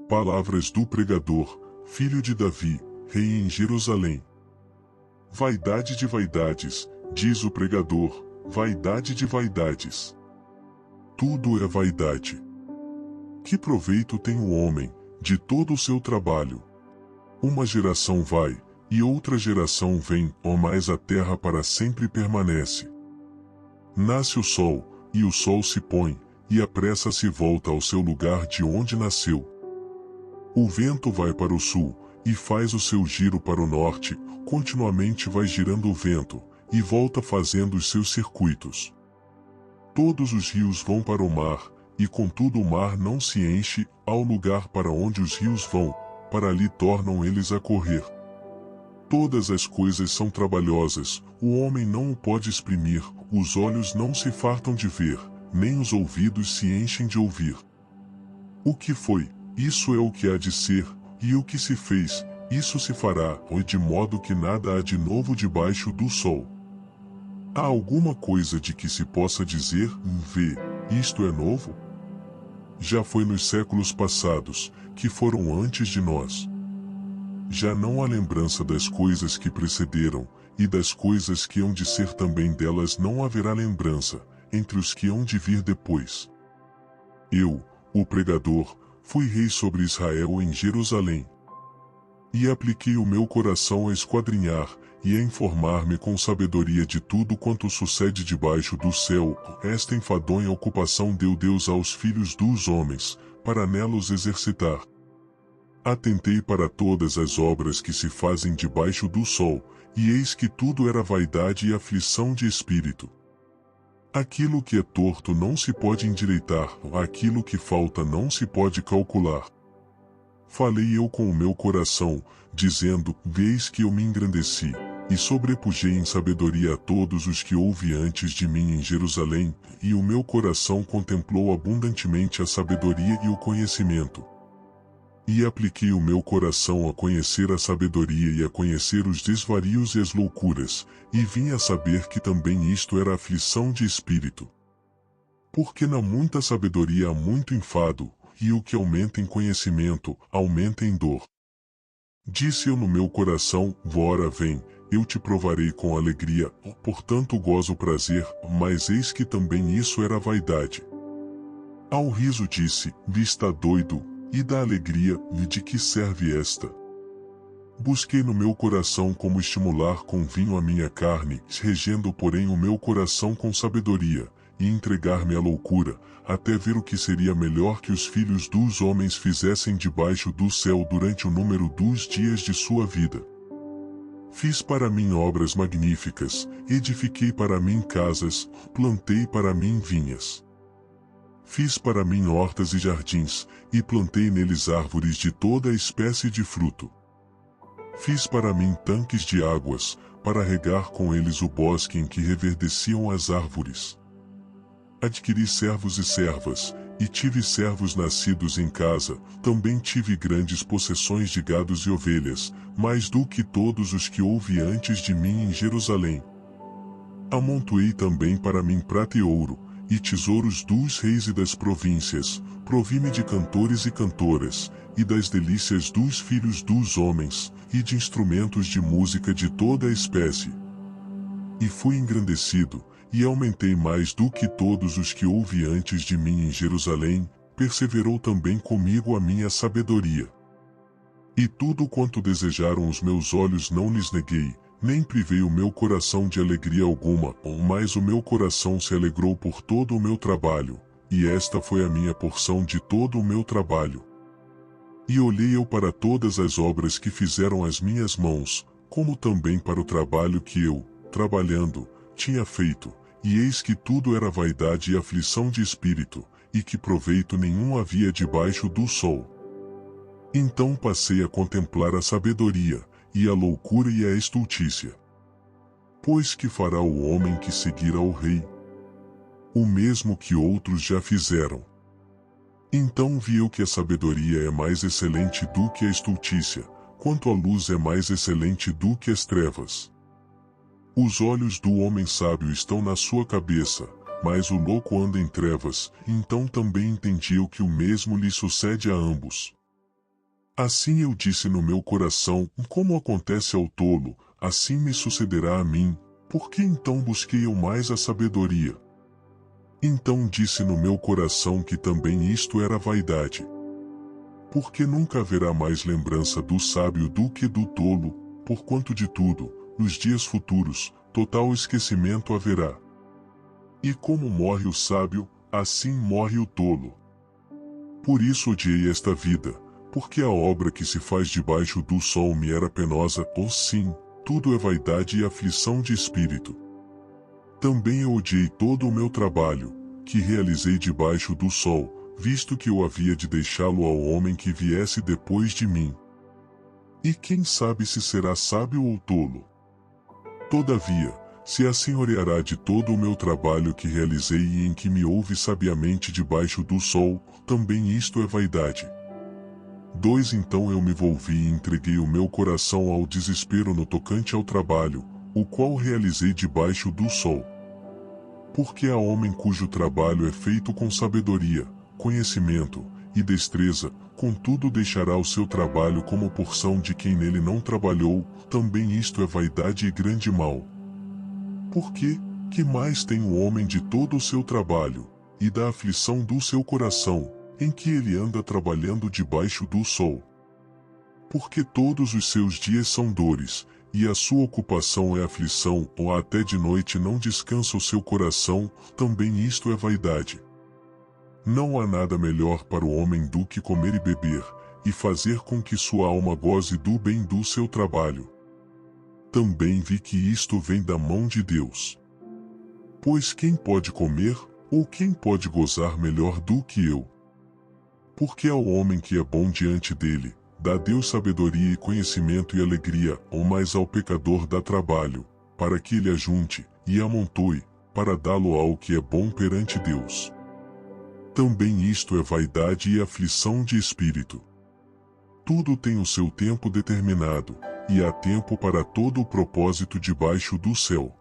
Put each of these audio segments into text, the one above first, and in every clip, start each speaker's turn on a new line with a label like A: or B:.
A: Palavras do pregador, filho de Davi, rei em Jerusalém. Vaidade de vaidades, diz o pregador, vaidade de vaidades. Tudo é vaidade. Que proveito tem o homem, de todo o seu trabalho? Uma geração vai, e outra geração vem, mas a terra para sempre permanece. Nasce o sol, e o sol se põe, e a pressa se volta ao seu lugar de onde nasceu. O vento vai para o sul, e faz o seu giro para o norte, continuamente vai girando o vento, e volta fazendo os seus circuitos. Todos os rios vão para o mar, e contudo o mar não se enche, ao lugar para onde os rios vão, para ali tornam eles a correr. Todas as coisas são trabalhosas, o homem não o pode exprimir, os olhos não se fartam de ver, nem os ouvidos se enchem de ouvir. O que foi, isso é o que há de ser, e o que se fez, isso se fará, de modo que nada há de novo debaixo do sol. Há alguma coisa de que se possa dizer, vê, isto é novo? Já foi nos séculos passados, que foram antes de nós. Já não há lembrança das coisas que precederam, e das coisas que hão de ser também delas não haverá lembrança, entre os que hão de vir depois. Eu, o pregador, fui rei sobre Israel em Jerusalém. E apliquei o meu coração a esquadrinhar, e a informar-me com sabedoria de tudo quanto sucede debaixo do céu. Esta enfadonha ocupação deu Deus aos filhos dos homens, para nelos exercitar. Atentei para todas as obras que se fazem debaixo do sol, e eis que tudo era vaidade e aflição de espírito. Aquilo que é torto não se pode endireitar, aquilo que falta não se pode calcular. Falei eu com o meu coração, dizendo, veis que eu me engrandeci, e sobrepujei em sabedoria a todos os que houve antes de mim em Jerusalém, e o meu coração contemplou abundantemente a sabedoria e o conhecimento. E apliquei o meu coração a conhecer a sabedoria e a conhecer os desvarios e as loucuras, e vim a saber que também isto era aflição de espírito. Porque na muita sabedoria há muito enfado, e o que aumenta em conhecimento, aumenta em dor. Disse eu no meu coração, ora vem, eu te provarei com alegria, portanto gozo o prazer, mas eis que também isso era vaidade. Ao riso disse, está doido, e da alegria, de que serve esta? Busquei no meu coração como estimular com vinho a minha carne, regendo porém o meu coração com sabedoria, e entregar-me à loucura, até ver o que seria melhor que os filhos dos homens fizessem debaixo do céu durante o número dos dias de sua vida. Fiz para mim obras magníficas, edifiquei para mim casas, plantei para mim vinhas. Fiz para mim hortas e jardins, e plantei neles árvores de toda a espécie de fruto. Fiz para mim tanques de águas, para regar com eles o bosque em que reverdeciam as árvores. Adquiri servos e servas, e tive servos nascidos em casa, também tive grandes possessões de gados e ovelhas, mais do que todos os que houve antes de mim em Jerusalém. Amontoei também para mim prata e ouro, e tesouros dos reis e das províncias, provi-me de cantores e cantoras, e das delícias dos filhos dos homens, e de instrumentos de música de toda a espécie. E fui engrandecido, e aumentei mais do que todos os que houve antes de mim em Jerusalém, perseverou também comigo a minha sabedoria. E tudo quanto desejaram os meus olhos não lhes neguei, nem privei o meu coração de alegria alguma, mas o meu coração se alegrou por todo o meu trabalho, e esta foi a minha porção de todo o meu trabalho. E olhei eu para todas as obras que fizeram as minhas mãos, como também para o trabalho que eu, trabalhando, tinha feito, e eis que tudo era vaidade e aflição de espírito, e que proveito nenhum havia debaixo do sol. Então passei a contemplar a sabedoria, e a loucura e a estultícia. Pois que fará o homem que seguir ao rei? O mesmo que outros já fizeram. Então vi eu que a sabedoria é mais excelente do que a estultícia, quanto a luz é mais excelente do que as trevas. Os olhos do homem sábio estão na sua cabeça, mas o louco anda em trevas, então também entendi eu que o mesmo lhe sucede a ambos. Assim eu disse no meu coração, como acontece ao tolo, assim me sucederá a mim, porque então busquei eu mais a sabedoria. Então disse no meu coração que também isto era vaidade. Porque nunca haverá mais lembrança do sábio do que do tolo, porquanto de tudo, nos dias futuros, total esquecimento haverá. E como morre o sábio, assim morre o tolo. Por isso odiei esta vida, porque a obra que se faz debaixo do sol me era penosa, sim, tudo é vaidade e aflição de espírito. Também eu odiei todo o meu trabalho, que realizei debaixo do sol, visto que eu havia de deixá-lo ao homem que viesse depois de mim. E quem sabe se será sábio ou tolo? Todavia, se assenhoreará de todo o meu trabalho que realizei e em que me houve sabiamente debaixo do sol, também isto é vaidade. 2 Então eu me volvi e entreguei o meu coração ao desespero no tocante ao trabalho, o qual realizei debaixo do sol. Porque há homem cujo trabalho é feito com sabedoria, conhecimento e destreza, contudo deixará o seu trabalho como porção de quem nele não trabalhou, também isto é vaidade e grande mal. Porque, que mais tem o homem de todo o seu trabalho, e da aflição do seu coração, em que ele anda trabalhando debaixo do sol? Porque todos os seus dias são dores, e a sua ocupação é aflição, ou até de noite não descansa o seu coração, também isto é vaidade. Não há nada melhor para o homem do que comer e beber, e fazer com que sua alma goze do bem do seu trabalho. Também vi que isto vem da mão de Deus. Pois quem pode comer, ou quem pode gozar melhor do que eu? Porque ao homem que é bom diante dele, dá Deus sabedoria e conhecimento e alegria, ou mais ao pecador dá trabalho, para que ele ajunte, e amontoe, para dá-lo ao que é bom perante Deus. Também isto é vaidade e aflição de espírito. Tudo tem o seu tempo determinado, e há tempo para todo o propósito debaixo do céu.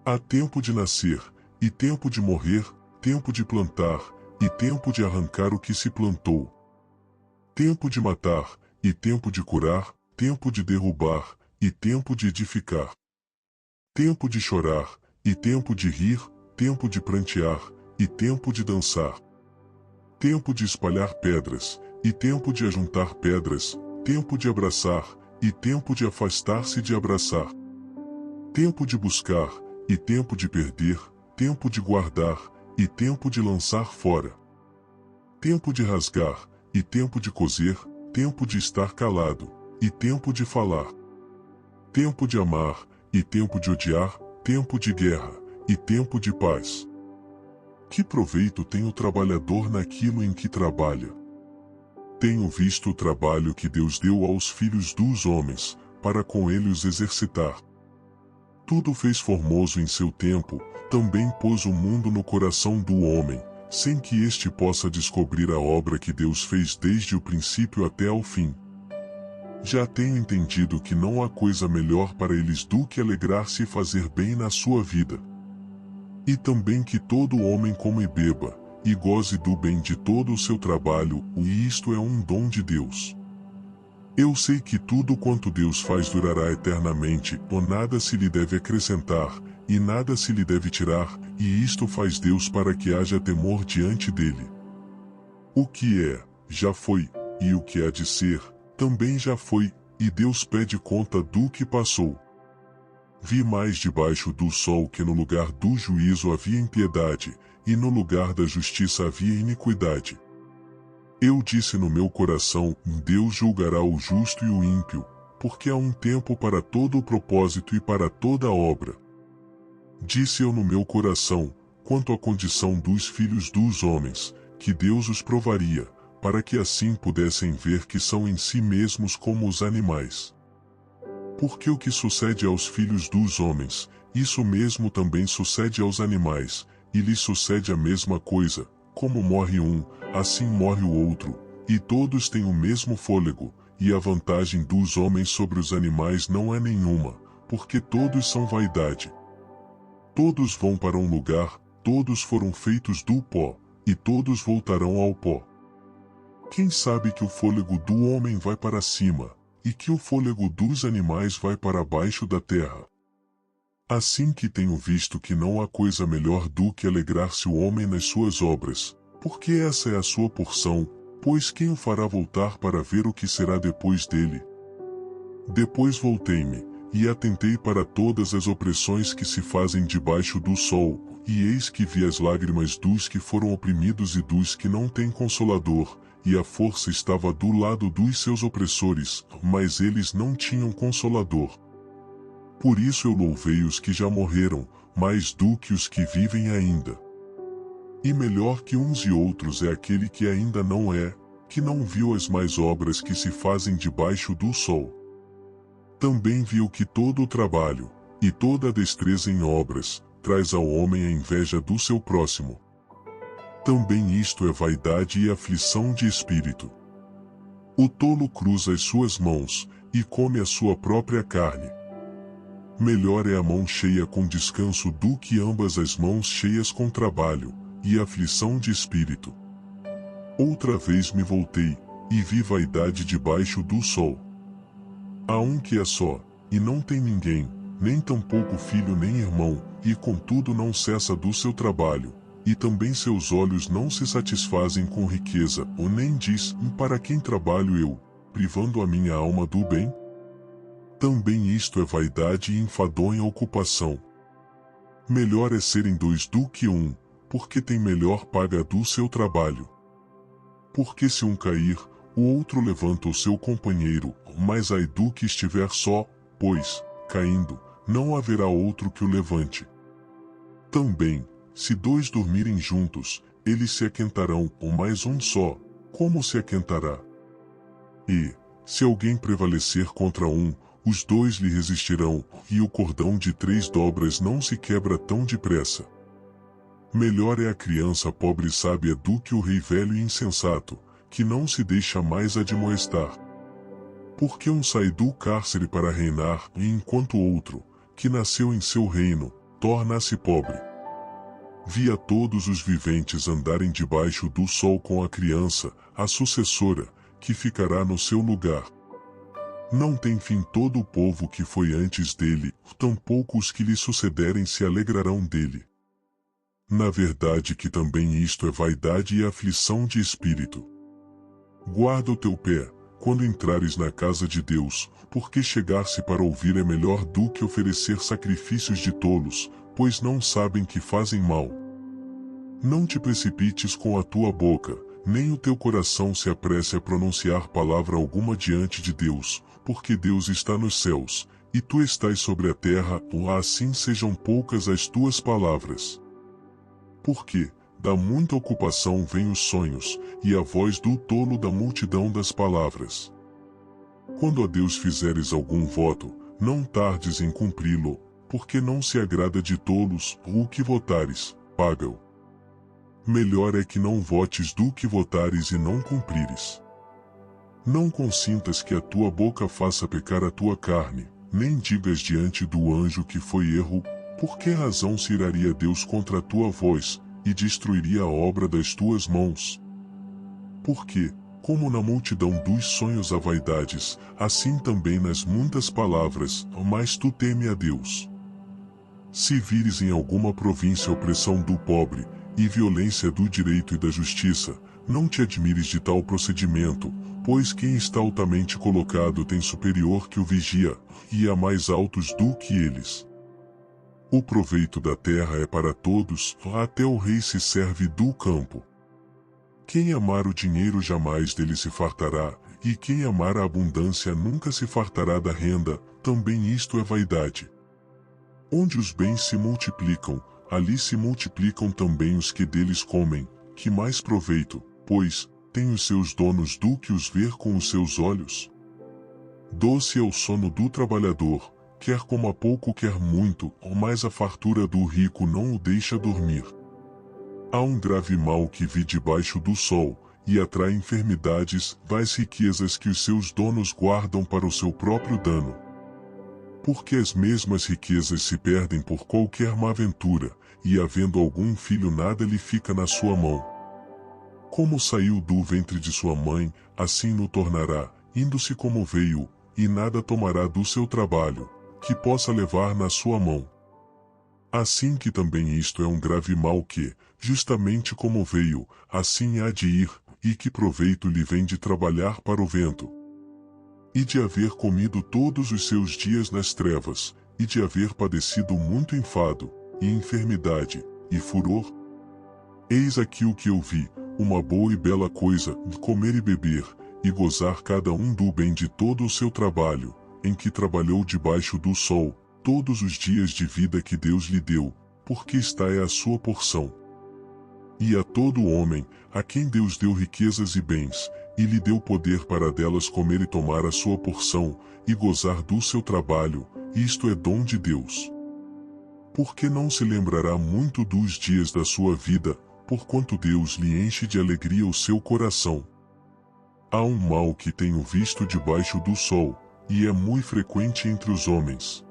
A: Há tempo de nascer, e tempo de morrer, tempo de plantar, e tempo de arrancar o que se plantou. Tempo de matar, e tempo de curar, tempo de derrubar, e tempo de edificar. Tempo de chorar, e tempo de rir, tempo de prantear, e tempo de dançar. Tempo de espalhar pedras, e tempo de ajuntar pedras, tempo de abraçar, e tempo de afastar-se de abraçar. Tempo de buscar, e tempo de perder, tempo de guardar, e tempo de lançar fora. Tempo de rasgar, e tempo de coser, tempo de estar calado, e tempo de falar. Tempo de amar, e tempo de odiar, tempo de guerra, e tempo de paz. Que proveito tem o trabalhador naquilo em que trabalha? Tenho visto o trabalho que Deus deu aos filhos dos homens, para com ele os exercitar. Tudo fez formoso em seu tempo, também pôs o mundo no coração do homem, sem que este possa descobrir a obra que Deus fez desde o princípio até ao fim. Já tenho entendido que não há coisa melhor para eles do que alegrar-se e fazer bem na sua vida. E também que todo homem coma e beba, e goze do bem de todo o seu trabalho, e isto é um dom de Deus. Eu sei que tudo quanto Deus faz durará eternamente, ou nada se lhe deve acrescentar, e nada se lhe deve tirar, e isto faz Deus para que haja temor diante dele. O que é, já foi, e o que há de ser, também já foi, e Deus pede conta do que passou. Vi mais debaixo do sol que no lugar do juízo havia impiedade, e no lugar da justiça havia iniquidade. Eu disse no meu coração, Deus julgará o justo e o ímpio, porque há um tempo para todo o propósito e para toda obra. Disse eu no meu coração, quanto à condição dos filhos dos homens, que Deus os provaria, para que assim pudessem ver que são em si mesmos como os animais. Porque o que sucede aos filhos dos homens, isso mesmo também sucede aos animais, e lhes sucede a mesma coisa, como morre um, assim morre o outro, e todos têm o mesmo fôlego, e a vantagem dos homens sobre os animais não é nenhuma, porque todos são vaidade. Todos vão para um lugar, todos foram feitos do pó, e todos voltarão ao pó. Quem sabe que o fôlego do homem vai para cima, e que o fôlego dos animais vai para baixo da terra? Assim que tenho visto que não há coisa melhor do que alegrar-se o homem nas suas obras, porque essa é a sua porção, pois quem o fará voltar para ver o que será depois dele? Depois voltei-me, e atentei para todas as opressões que se fazem debaixo do sol, e eis que vi as lágrimas dos que foram oprimidos e dos que não têm consolador, e a força estava do lado dos seus opressores, mas eles não tinham consolador. Por isso eu louvei os que já morreram, mais do que os que vivem ainda. E melhor que uns e outros é aquele que ainda não é, que não viu as mais obras que se fazem debaixo do sol. Também viu que todo o trabalho, e toda a destreza em obras, traz ao homem a inveja do seu próximo. Também isto é vaidade e aflição de espírito. O tolo cruza as suas mãos, e come a sua própria carne. Melhor é a mão cheia com descanso do que ambas as mãos cheias com trabalho, e aflição de espírito. Outra vez me voltei, e vi vaidade debaixo do sol. Há um que é só, e não tem ninguém, nem tampouco filho nem irmão, e contudo não cessa do seu trabalho, e também seus olhos não se satisfazem com riqueza, ou nem diz, para quem trabalho eu, privando a minha alma do bem? Também isto é vaidade e enfadonha ocupação. Melhor é serem dois do que um, porque tem melhor paga do seu trabalho. Porque se um cair, o outro levanta o seu companheiro, mas ai do que estiver só, pois, caindo, não haverá outro que o levante. Também, se dois dormirem juntos, eles se aquentarão, ou mais um só, como se aquentará? E, se alguém prevalecer contra um, os dois lhe resistirão, e o cordão de 3 dobras não se quebra tão depressa. Melhor é a criança pobre e sábia do que o rei velho e insensato, que não se deixa mais admoestar. Porque um sai do cárcere para reinar, e enquanto outro, que nasceu em seu reino, torna-se pobre. Vi a todos os viventes andarem debaixo do sol com a criança, a sucessora, que ficará no seu lugar. Não tem fim todo o povo que foi antes dele, tampouco os que lhe sucederem se alegrarão dele. Na verdade que também isto é vaidade e aflição de espírito. Guarda o teu pé, quando entrares na casa de Deus, porque chegar-se para ouvir é melhor do que oferecer sacrifícios de tolos, pois não sabem que fazem mal. Não te precipites com a tua boca, nem o teu coração se apresse a pronunciar palavra alguma diante de Deus, porque Deus está nos céus, e tu estás sobre a terra, assim sejam poucas as tuas palavras. Porque, da muita ocupação vêm os sonhos, e a voz do tolo da multidão das palavras. Quando a Deus fizeres algum voto, não tardes em cumpri-lo, porque não se agrada de tolos, o que votares, paga-o. Melhor é que não votes do que votares e não cumprires. Não consintas que a tua boca faça pecar a tua carne, nem digas diante do anjo que foi erro, por que razão se iraria Deus contra a tua voz, e destruiria a obra das tuas mãos? Porque, como na multidão dos sonhos há vaidades, assim também nas muitas palavras, mas tu teme a Deus. Se vires em alguma província a opressão do pobre, e violência do direito e da justiça, não te admires de tal procedimento, pois quem está altamente colocado tem superior que o vigia, e há mais altos do que eles. O proveito da terra é para todos, até o rei se serve do campo. Quem amar o dinheiro jamais dele se fartará, e quem amar a abundância nunca se fartará da renda, também isto é vaidade. Onde os bens se multiplicam, ali se multiplicam também os que deles comem, que mais proveito, pois, tem os seus donos do que os ver com os seus olhos? Doce é o sono do trabalhador, quer coma pouco quer muito, mas a fartura do rico não o deixa dormir. Há um grave mal que vi debaixo do sol, e atrai enfermidades, das riquezas que os seus donos guardam para o seu próprio dano. Porque as mesmas riquezas se perdem por qualquer má ventura, e havendo algum filho nada lhe fica na sua mão. Como saiu do ventre de sua mãe, assim no tornará, indo-se como veio, e nada tomará do seu trabalho, que possa levar na sua mão. Assim que também isto é um grave mal que, justamente como veio, assim há de ir, e que proveito lhe vem de trabalhar para o vento, e de haver comido todos os seus dias nas trevas, e de haver padecido muito enfado, e enfermidade, e furor? Eis aqui o que eu vi, uma boa e bela coisa, de comer e beber, e gozar cada um do bem de todo o seu trabalho, em que trabalhou debaixo do sol, todos os dias de vida que Deus lhe deu, porque esta é a sua porção. E a todo homem, a quem Deus deu riquezas e bens, e lhe deu poder para delas comer e tomar a sua porção, e gozar do seu trabalho, isto é dom de Deus. Porque não se lembrará muito dos dias da sua vida, porquanto Deus lhe enche de alegria o seu coração. Há um mal que tenho visto debaixo do sol, e é muito frequente entre os homens.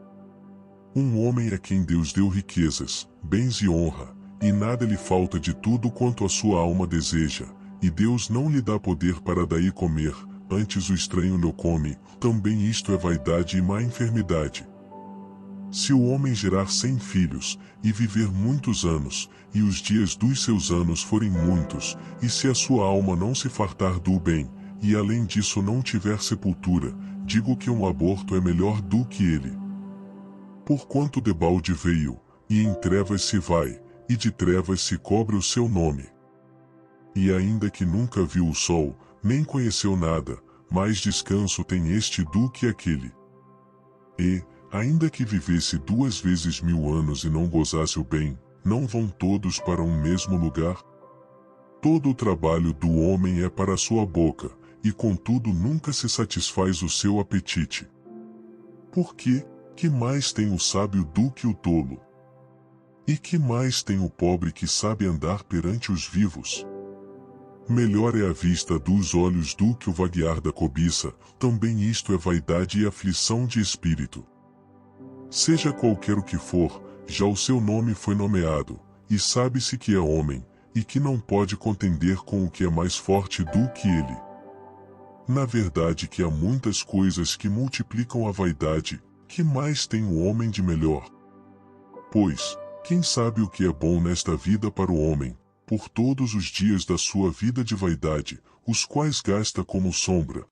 A: Um homem a quem Deus deu riquezas, bens e honra, e nada lhe falta de tudo quanto a sua alma deseja, e Deus não lhe dá poder para daí comer, antes o estranho lhe come, também isto é vaidade e má enfermidade. Se o homem gerar 100 filhos, e viver muitos anos, e os dias dos seus anos forem muitos, e se a sua alma não se fartar do bem, e além disso não tiver sepultura, digo que um aborto é melhor do que ele. Porquanto debalde veio, e em trevas se vai, e de trevas se cobre o seu nome. E ainda que nunca viu o sol, nem conheceu nada, mais descanso tem este do que aquele. E, ainda que vivesse 2 vezes 1000 anos e não gozasse o bem, não vão todos para um mesmo lugar? Todo o trabalho do homem é para a sua boca, e contudo nunca se satisfaz o seu apetite. Porque, que mais tem o sábio do que o tolo? E que mais tem o pobre que sabe andar perante os vivos? Melhor é a vista dos olhos do que o vaguear da cobiça, também isto é vaidade e aflição de espírito. Seja qualquer o que for, já o seu nome foi nomeado, e sabe-se que é homem, e que não pode contender com o que é mais forte do que ele. Na verdade que há muitas coisas que multiplicam a vaidade, que mais tem o homem de melhor? Pois, quem sabe o que é bom nesta vida para o homem, por todos os dias da sua vida de vaidade, os quais gasta como sombra?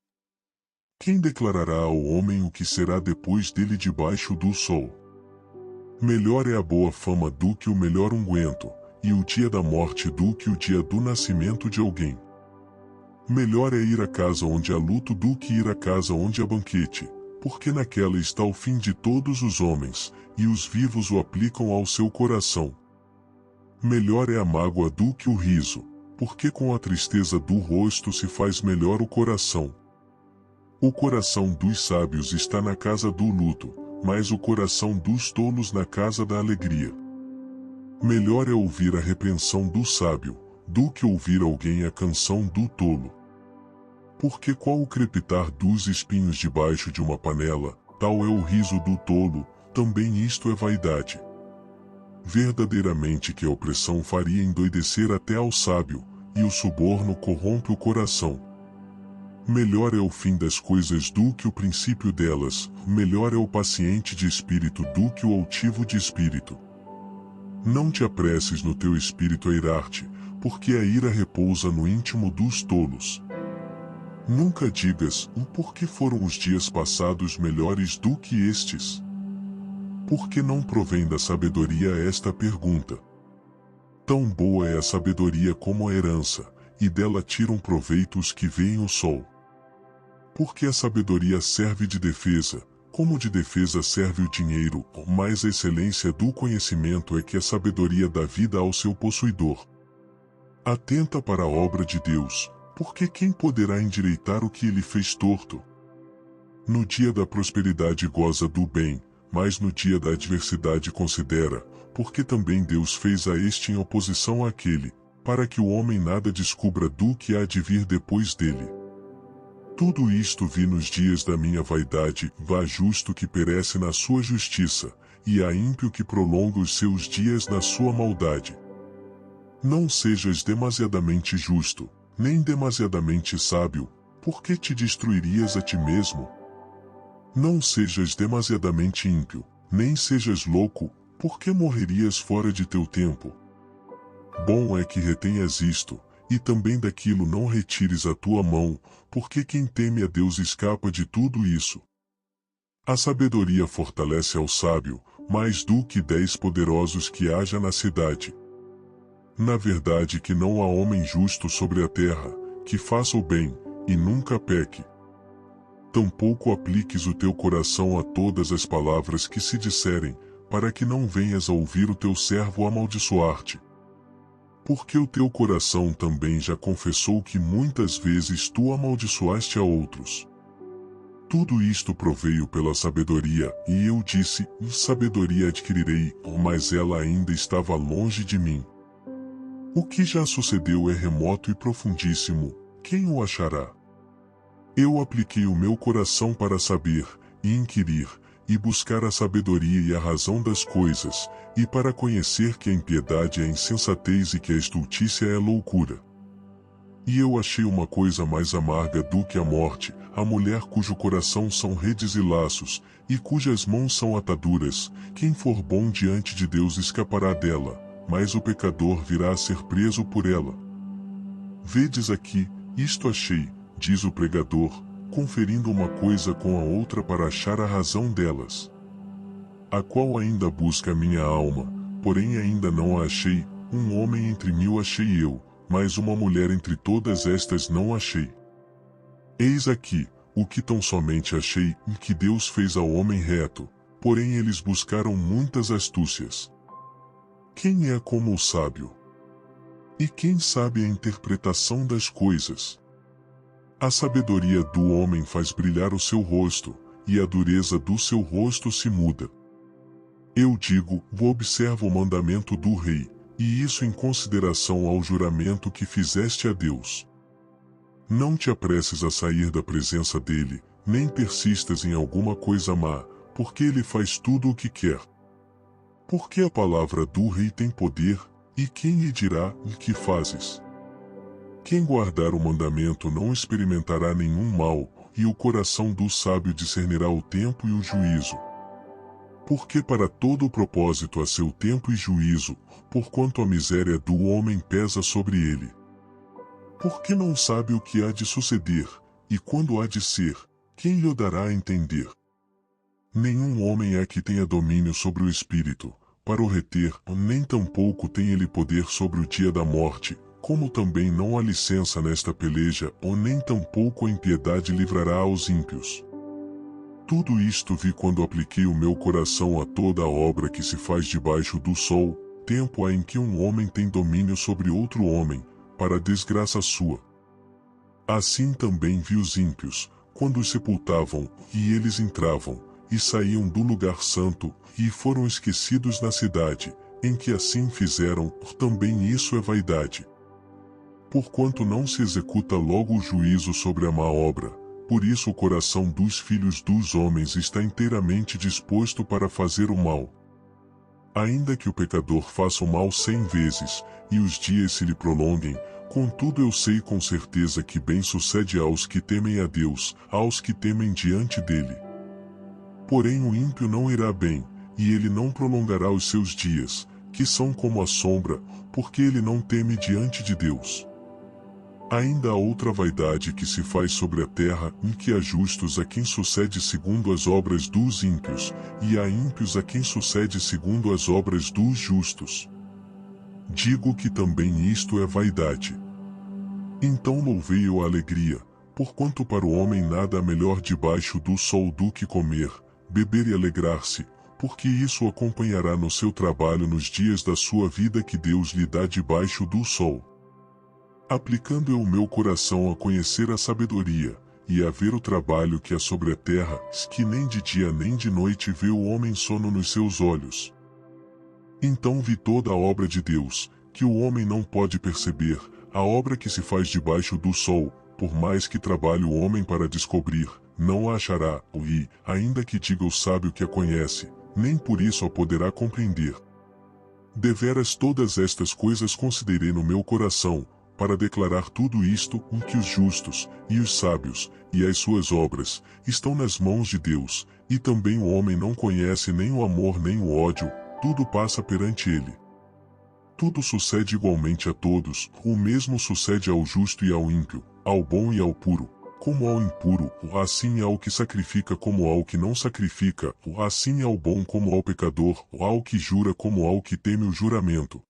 A: Quem declarará ao homem o que será depois dele debaixo do sol? Melhor é a boa fama do que o melhor unguento, e o dia da morte do que o dia do nascimento de alguém. Melhor é ir à casa onde há luto do que ir à casa onde há banquete, porque naquela está o fim de todos os homens, e os vivos o aplicam ao seu coração. Melhor é a mágoa do que o riso, porque com a tristeza do rosto se faz melhor o coração. O coração dos sábios está na casa do luto, mas o coração dos tolos na casa da alegria. Melhor é ouvir a repreensão do sábio, do que ouvir alguém a canção do tolo. Porque qual o crepitar dos espinhos debaixo de uma panela, tal é o riso do tolo, também isto é vaidade. Verdadeiramente que a opressão faria endoidecer até ao sábio, e o suborno corrompe o coração. Melhor é o fim das coisas do que o princípio delas, melhor é o paciente de espírito do que o altivo de espírito. Não te apresses no teu espírito a irar-te, porque a ira repousa no íntimo dos tolos. Nunca digas, por que foram os dias passados melhores do que estes? Porque não provém da sabedoria esta pergunta. Tão boa é a sabedoria como a herança, e dela tiram proveito os que veem o sol. Porque a sabedoria serve de defesa, como de defesa serve o dinheiro, mas a excelência do conhecimento é que a sabedoria dá vida ao seu possuidor. Atenta para a obra de Deus, porque quem poderá endireitar o que ele fez torto? No dia da prosperidade goza do bem, mas no dia da adversidade considera, porque também Deus fez a este em oposição àquele, para que o homem nada descubra do que há de vir depois dele. Tudo isto vi nos dias da minha vaidade, vá justo que perece na sua justiça, e há ímpio que prolonga os seus dias na sua maldade. Não sejas demasiadamente justo, nem demasiadamente sábio, por que te destruirias a ti mesmo? Não sejas demasiadamente ímpio, nem sejas louco, por que morrerias fora de teu tempo? Bom é que retenhas isto, e também daquilo não retires a tua mão, porque quem teme a Deus escapa de tudo isso. A sabedoria fortalece ao sábio, mais do que 10 poderosos que haja na cidade. Na verdade que não há homem justo sobre a terra, que faça o bem, e nunca peque. Tampouco apliques o teu coração a todas as palavras que se disserem, para que não venhas a ouvir o teu servo amaldiçoar-te. Porque o teu coração também já confessou que muitas vezes tu amaldiçoaste a outros. Tudo isto proveio pela sabedoria, e eu disse, sabedoria adquirirei, mas ela ainda estava longe de mim. O que já sucedeu é remoto e profundíssimo, quem o achará? Eu apliquei o meu coração para saber, e inquirir, e buscar a sabedoria e a razão das coisas, e para conhecer que a impiedade é insensatez e que a estultícia é loucura. E eu achei uma coisa mais amarga do que a morte, a mulher cujo coração são redes e laços, e cujas mãos são ataduras. Quem for bom diante de Deus escapará dela, mas o pecador virá a ser preso por ela. Vedes aqui, isto achei, diz o pregador, conferindo uma coisa com a outra para achar a razão delas. A qual ainda busca a minha alma, porém ainda não a achei, um homem entre 1000 achei eu, mas uma mulher entre todas estas não achei. Eis aqui, o que tão somente achei, que Deus fez ao homem reto, porém eles buscaram muitas astúcias. Quem é como o sábio? E quem sabe a interpretação das coisas? A sabedoria do homem faz brilhar o seu rosto, e a dureza do seu rosto se muda. Eu digo, observa o mandamento do rei, e isso em consideração ao juramento que fizeste a Deus. Não te apresses a sair da presença dele, nem persistas em alguma coisa má, porque ele faz tudo o que quer. Porque a palavra do rei tem poder, e quem lhe dirá o que fazes? Quem guardar o mandamento não experimentará nenhum mal, e o coração do sábio discernirá o tempo e o juízo. Porque para todo o propósito há seu tempo e juízo, porquanto a miséria do homem pesa sobre ele. Porque não sabe o que há de suceder, e quando há de ser, quem lhe dará a entender? Nenhum homem é que tenha domínio sobre o espírito, para o reter, nem tampouco tem ele poder sobre o dia da morte, como também não há licença nesta peleja, ou nem tampouco a impiedade livrará aos ímpios. Tudo isto vi quando apliquei o meu coração a toda a obra que se faz debaixo do sol, tempo há em que um homem tem domínio sobre outro homem, para a desgraça sua. Assim também vi os ímpios, quando os sepultavam, e eles entravam, e saíam do lugar santo, e foram esquecidos na cidade, em que assim fizeram, também isso é vaidade. Porquanto não se executa logo o juízo sobre a má obra, por isso o coração dos filhos dos homens está inteiramente disposto para fazer o mal. Ainda que o pecador faça o mal 100 vezes, e os dias se lhe prolonguem, contudo eu sei com certeza que bem sucede aos que temem a Deus, aos que temem diante dele. Porém o ímpio não irá bem, e ele não prolongará os seus dias, que são como a sombra, porque ele não teme diante de Deus. Ainda há outra vaidade que se faz sobre a terra, em que há justos a quem sucede segundo as obras dos ímpios, e há ímpios a quem sucede segundo as obras dos justos. Digo que também isto é vaidade. Então louvei eu a alegria, porquanto para o homem nada há melhor debaixo do sol do que comer, beber e alegrar-se, porque isso o acompanhará no seu trabalho nos dias da sua vida que Deus lhe dá debaixo do sol. Aplicando eu o meu coração a conhecer a sabedoria, e a ver o trabalho que há sobre a terra, que nem de dia nem de noite vê o homem sono nos seus olhos. Então vi toda a obra de Deus, que o homem não pode perceber, a obra que se faz debaixo do sol, por mais que trabalhe o homem para descobrir, não a achará, e, ainda que diga o sábio que a conhece, nem por isso a poderá compreender. Deveras todas estas coisas considerei no meu coração, para declarar tudo isto, que os justos, e os sábios, e as suas obras, estão nas mãos de Deus, e também o homem não conhece nem o amor nem o ódio, tudo passa perante ele. Tudo sucede igualmente a todos, o mesmo sucede ao justo e ao ímpio, ao bom e ao puro, como ao impuro, assim ao que sacrifica como ao que não sacrifica, assim ao bom como ao pecador, ao que jura como ao que teme o juramento.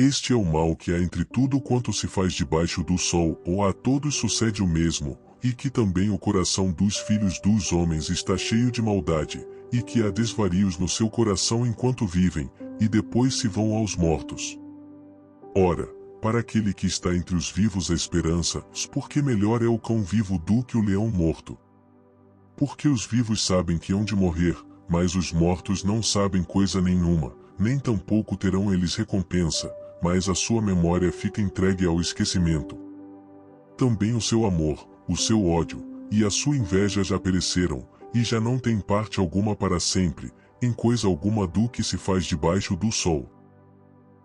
A: Este é o mal que há entre tudo quanto se faz debaixo do sol, a todos sucede o mesmo, e que também o coração dos filhos dos homens está cheio de maldade, e que há desvarios no seu coração enquanto vivem, e depois se vão aos mortos. Ora, para aquele que está entre os vivos a esperança, porque melhor é o cão vivo do que o leão morto. Porque os vivos sabem que hão de morrer, mas os mortos não sabem coisa nenhuma, nem tampouco terão eles recompensa, mas a sua memória fica entregue ao esquecimento. Também o seu amor, o seu ódio, e a sua inveja já pereceram, e já não tem parte alguma para sempre, em coisa alguma do que se faz debaixo do sol.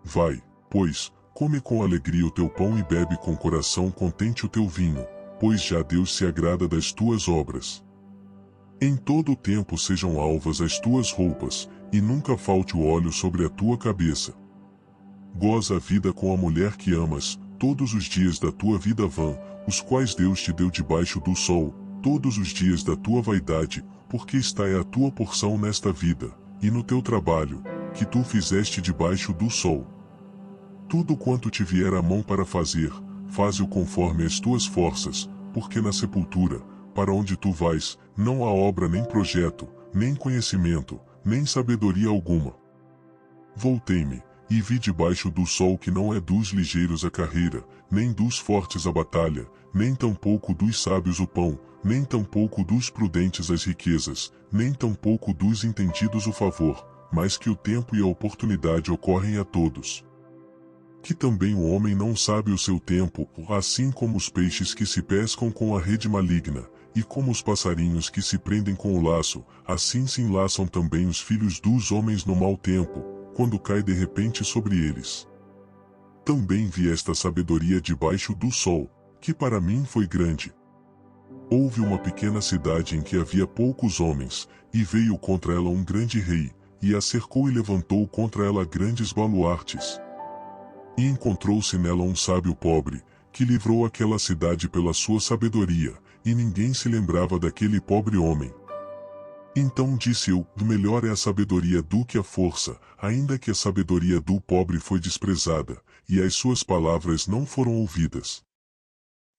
A: Vai, pois, come com alegria o teu pão e bebe com coração contente o teu vinho, pois já Deus se agrada das tuas obras. Em todo o tempo sejam alvas as tuas roupas, e nunca falte o óleo sobre a tua cabeça. Goza a vida com a mulher que amas, todos os dias da tua vida vã, os quais Deus te deu debaixo do sol, todos os dias da tua vaidade, porque esta é a tua porção nesta vida, e no teu trabalho, que tu fizeste debaixo do sol. Tudo quanto te vier à mão para fazer, faze-o conforme as tuas forças, porque na sepultura, para onde tu vais, não há obra nem projeto, nem conhecimento, nem sabedoria alguma. Voltei-me, e vi debaixo do sol que não é dos ligeiros a carreira, nem dos fortes a batalha, nem tampouco dos sábios o pão, nem tampouco dos prudentes as riquezas, nem tampouco dos entendidos o favor, mas que o tempo e a oportunidade ocorrem a todos. Que também o homem não sabe o seu tempo, assim como os peixes que se pescam com a rede maligna, e como os passarinhos que se prendem com o laço, assim se enlaçam também os filhos dos homens no mau tempo, quando cai de repente sobre eles. Também vi esta sabedoria debaixo do sol, que para mim foi grande. Houve uma pequena cidade em que havia poucos homens, e veio contra ela um grande rei, e a cercou e levantou contra ela grandes baluartes. E encontrou-se nela um sábio pobre, que livrou aquela cidade pela sua sabedoria, e ninguém se lembrava daquele pobre homem. Então disse eu, melhor é a sabedoria do que a força, ainda que a sabedoria do pobre foi desprezada, e as suas palavras não foram ouvidas.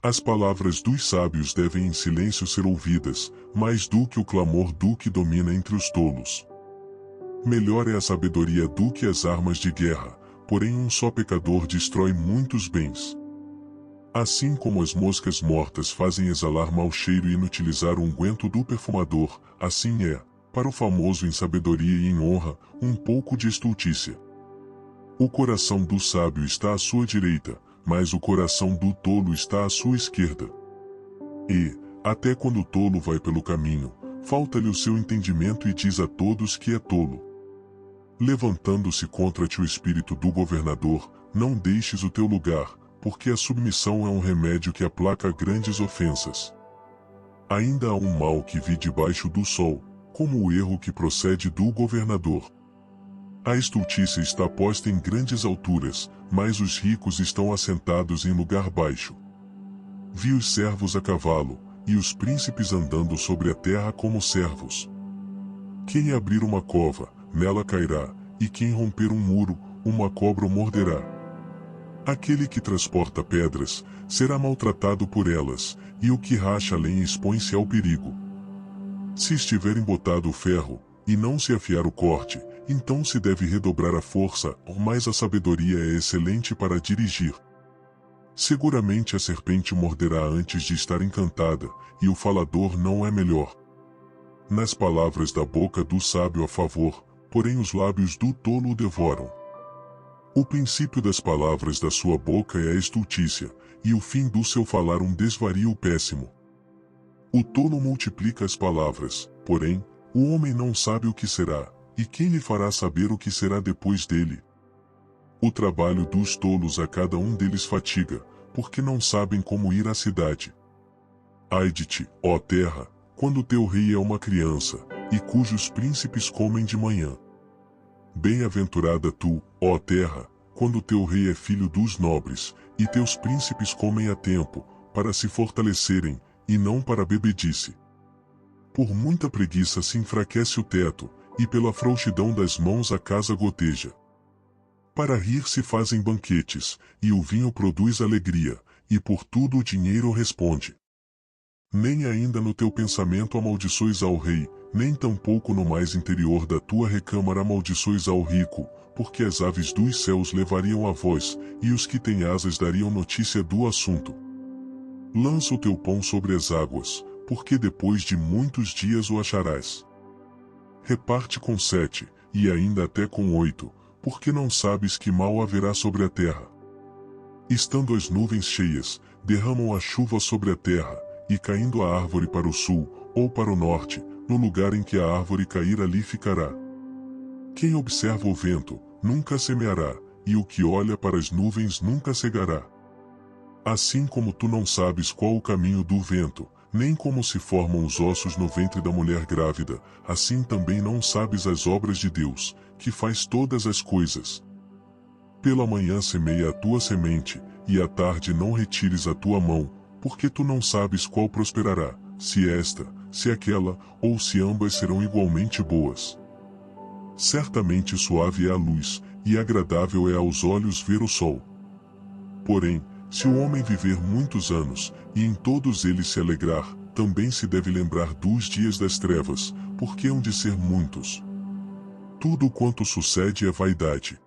A: As palavras dos sábios devem em silêncio ser ouvidas, mais do que o clamor do que domina entre os tolos. Melhor é a sabedoria do que as armas de guerra, porém um só pecador destrói muitos bens. Assim como as moscas mortas fazem exalar mau cheiro e inutilizar o unguento do perfumador, assim é, para o famoso em sabedoria e em honra, um pouco de estultícia. O coração do sábio está à sua direita, mas o coração do tolo está à sua esquerda. E, até quando o tolo vai pelo caminho, falta-lhe o seu entendimento e diz a todos que é tolo. Levantando-se contra ti o espírito do governador, não deixes o teu lugar, porque a submissão é um remédio que aplaca grandes ofensas. Ainda há um mal que vi debaixo do sol, como o erro que procede do governador. A estultícia está posta em grandes alturas, mas os ricos estão assentados em lugar baixo. Vi os servos a cavalo, e os príncipes andando sobre a terra como servos. Quem abrir uma cova, nela cairá, e quem romper um muro, uma cobra o morderá. Aquele que transporta pedras, será maltratado por elas, e o que racha lenha expõe-se ao perigo. Se estiver embotado o ferro, e não se afiar o corte, então se deve redobrar a força, mas a sabedoria é excelente para dirigir. Seguramente a serpente morderá antes de estar encantada, e o falador não é melhor. Nas palavras da boca do sábio há favor, porém os lábios do tolo o devoram. O princípio das palavras da sua boca é a estultícia, e o fim do seu falar um desvario péssimo. O tolo multiplica as palavras, porém, o homem não sabe o que será, e quem lhe fará saber o que será depois dele? O trabalho dos tolos a cada um deles fatiga, porque não sabem como ir à cidade. Ai de ti, ó terra, quando teu rei é uma criança, e cujos príncipes comem de manhã. Bem-aventurada tu, ó terra, quando teu rei é filho dos nobres, e teus príncipes comem a tempo, para se fortalecerem, e não para bebedice. Por muita preguiça se enfraquece o teto, e pela frouxidão das mãos a casa goteja. Para rir se fazem banquetes, e o vinho produz alegria, e por tudo o dinheiro responde. Nem ainda no teu pensamento amaldiçoes ao rei, nem tampouco no mais interior da tua recâmara amaldiçoes ao rico, porque as aves dos céus levariam a voz, e os que têm asas dariam notícia do assunto. Lança o teu pão sobre as águas, porque depois de muitos dias o acharás. Reparte com 7, e ainda até com 8, porque não sabes que mal haverá sobre a terra. Estando as nuvens cheias, derramam a chuva sobre a terra, e caindo a árvore para o sul, ou para o norte, no lugar em que a árvore cair ali ficará. Quem observa o vento, nunca semeará, e o que olha para as nuvens nunca cegará. Assim como tu não sabes qual o caminho do vento, nem como se formam os ossos no ventre da mulher grávida, assim também não sabes as obras de Deus, que faz todas as coisas. Pela manhã semeia a tua semente, e à tarde não retires a tua mão, porque tu não sabes qual prosperará, se esta, se aquela, ou se ambas serão igualmente boas. Certamente suave é a luz, e agradável é aos olhos ver o sol. Porém, se o homem viver muitos anos, e em todos eles se alegrar, também se deve lembrar dos dias das trevas, porque hão de ser muitos. Tudo quanto sucede é vaidade.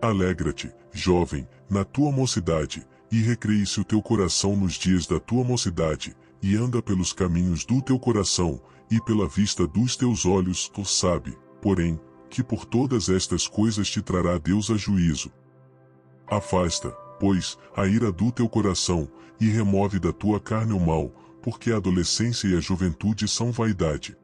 A: Alegra-te, jovem, na tua mocidade, e recreie-se o teu coração nos dias da tua mocidade, e anda pelos caminhos do teu coração, e pela vista dos teus olhos, tu sabe, porém, que por todas estas coisas te trará Deus a juízo. Afasta, pois, a ira do teu coração, e remove da tua carne o mal, porque a adolescência e a juventude são vaidade.